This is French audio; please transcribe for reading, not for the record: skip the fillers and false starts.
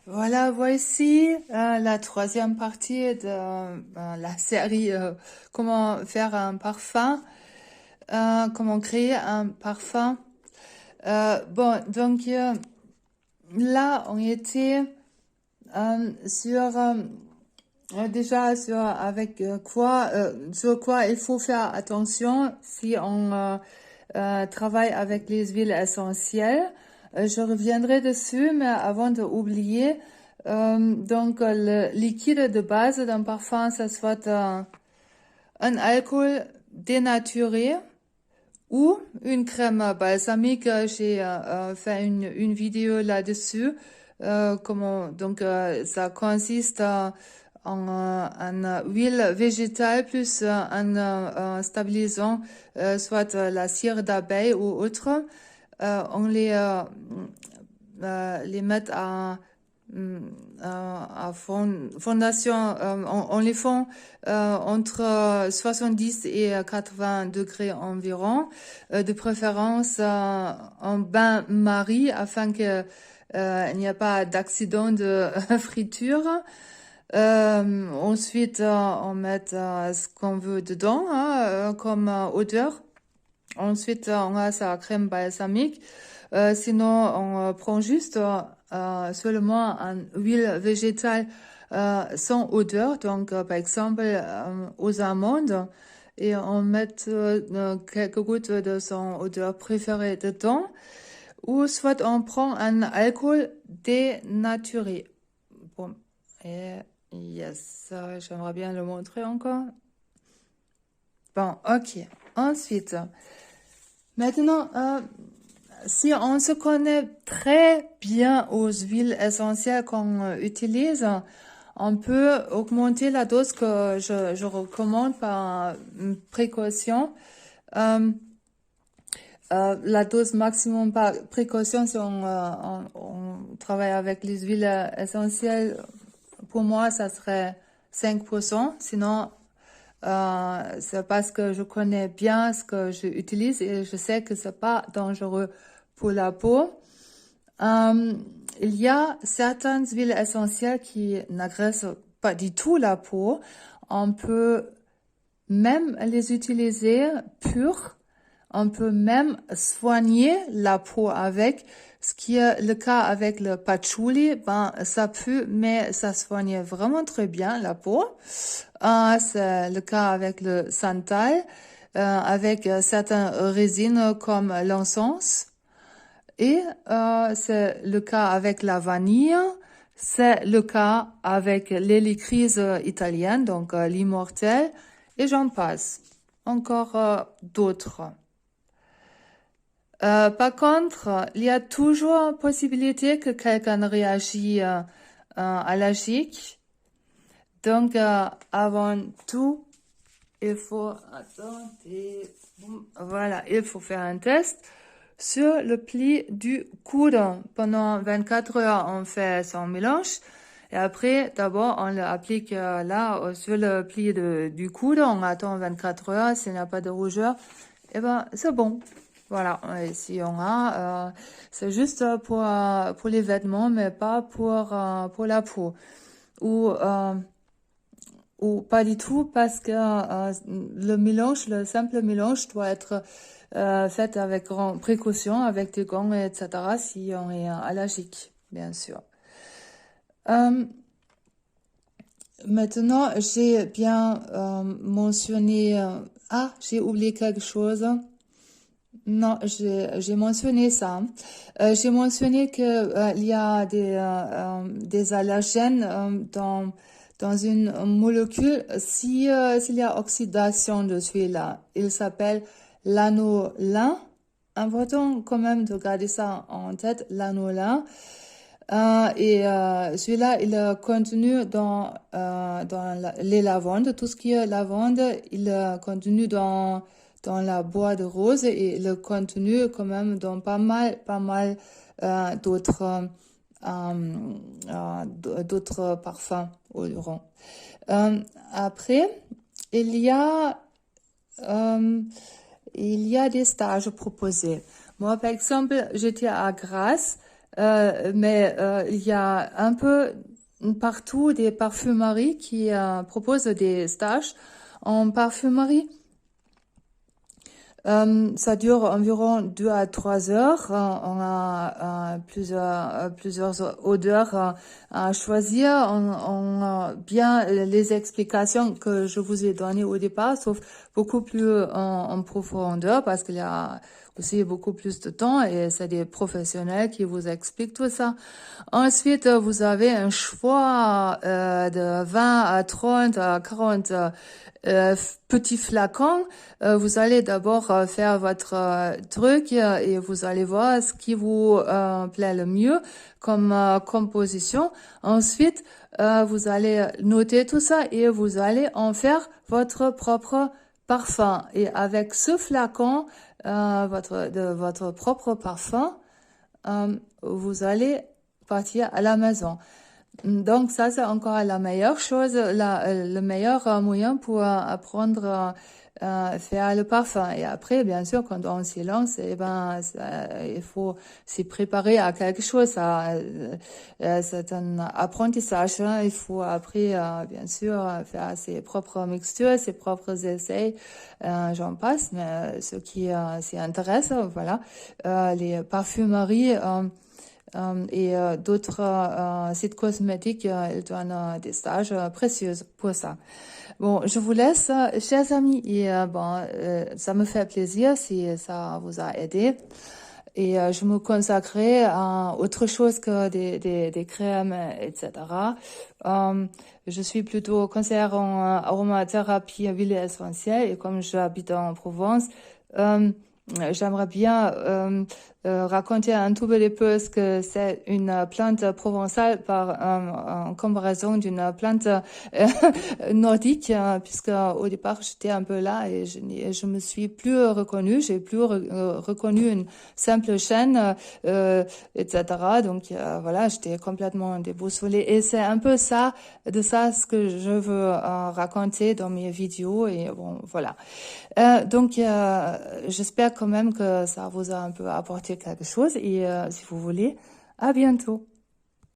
Voilà, voici la troisième partie de la série comment faire un parfum, comment créer un parfum. Bon, donc là, on était sur déjà sur avec quoi sur quoi il faut faire attention si on travaille avec les huiles essentielles. Je reviendrai dessus, mais avant de oublier, donc le liquide de base d'un parfum, ça soit un alcool dénaturé ou une crème balsamique. J'ai fait une vidéo là-dessus. Comment donc ça consiste en un huile végétale plus un stabilisant, soit la cire d'abeille ou autre. On les met à fondation, on les fond entre 70 et 80 degrés environ, de préférence en bain-marie afin que il n'y a pas d'accident de friture. Ensuite, on met ce qu'on veut dedans, hein, comme odeur. Ensuite, on a sa crème balsamique. Sinon, on prend juste seulement une huile végétale sans odeur. Donc, par exemple, aux amandes. Et on met quelques gouttes de son odeur préférée dedans. Ou soit on prend un alcool dénaturé. Bon, et yes, j'aimerais bien le montrer encore. Bon, ok. Ensuite, maintenant, si on se connaît très bien aux huiles essentielles qu'on utilise, on peut augmenter la dose que je recommande par précaution. La dose maximum par précaution, si on travaille avec les huiles essentielles, pour moi, ça serait 5%. Sinon, c'est parce que je connais bien ce que j'utilise et je sais que c'est pas dangereux pour la peau. Il y a certaines huiles essentielles qui n'agressent pas du tout la peau. On peut même les utiliser pures. On peut même soigner la peau avec, ce qui est le cas avec le patchouli. Ben, ça pue, mais ça soigne vraiment très bien la peau. C'est le cas avec le santal, avec certaines résines comme l'encens. Et c'est le cas avec la vanille. C'est le cas avec l'hélicryse italienne, donc l'immortel. Et j'en passe. Encore d'autres. Par contre, il y a toujours possibilité que quelqu'un réagisse allergique. Donc, avant tout, il faut voilà, il faut faire un test sur le pli du coude. Pendant 24 heures, on fait son mélange. Et après, d'abord, on l'applique là, sur le pli du coude. On attend 24 heures. S'il n'y a pas de rougeur, eh ben, c'est bon. Voilà. Et si on a, c'est juste pour les vêtements, mais pas pour la peau. Ou pas du tout, parce que le mélange, le simple mélange doit être fait avec grande précaution, avec des gants, etc., si on est allergique, bien sûr. Maintenant, j'ai bien mentionné... j'ai oublié quelque chose. Non, j'ai mentionné ça. J'ai mentionné que il y a des allergènes dans une molécule s'il y a oxydation de celui-là. Il s'appelle l'anolin. Important quand même de garder ça en tête, l'anolin. Celui-là, il est contenu dans les lavandes, tout ce qui est lavande, il est contenu dans la bois de rose et il est contenu quand même dans pas mal d'autres parfums odorants. Après, il y a des stages proposés. Moi, par exemple, j'étais à Grasse. mais il y a un peu partout des parfumeries qui proposent des stages en parfumerie. Ça dure environ 2 à 3 heures. On a plusieurs odeurs à choisir. On a bien les explications que je vous ai données au départ, sauf beaucoup plus en profondeur parce qu'il y a aussi beaucoup plus de temps et c'est des professionnels qui vous expliquent tout ça. Ensuite, vous avez un choix de 20 à 30 à 40 petits flacons. Vous allez d'abord faire votre truc et vous allez voir ce qui vous plaît le mieux comme composition. Ensuite, vous allez noter tout ça et vous allez en faire votre propre parfum. Et avec ce flacon, votre propre parfum, vous allez partir à la maison. Donc ça, c'est encore la meilleure chose, le meilleur moyen pour apprendre à faire le parfum. Et après, bien sûr, quand on s'y lance, eh ben, il faut s'y préparer à quelque chose. C'est un apprentissage. Hein. Il faut après, bien sûr, faire ses propres mixtures, ses propres essais. J'en passe, mais ce qui s'y intéresse, voilà, les parfumeries. Et d'autres sites cosmétiques, ils donnent des stages précieux pour ça. Bon, je vous laisse, chers amis, et ça me fait plaisir si ça vous a aidé. Et je me consacrerai à autre chose que des crèmes, etc. Je suis plutôt conseillère en aromathérapie huile essentielle et comme j'habite en Provence, j'aimerais bien raconter un tout petit peu ce que c'est une plante provençale en comparaison d'une plante nordique, puisque au départ j'étais un peu là et je me suis plus reconnue, j'ai plus reconnu une simple chaîne, etc. Donc voilà, j'étais complètement déboussolée et c'est un peu ça ce que je veux raconter dans mes vidéos et bon voilà. Donc j'espère quand même que ça vous a un peu apporté quelque chose et si vous voulez, à bientôt.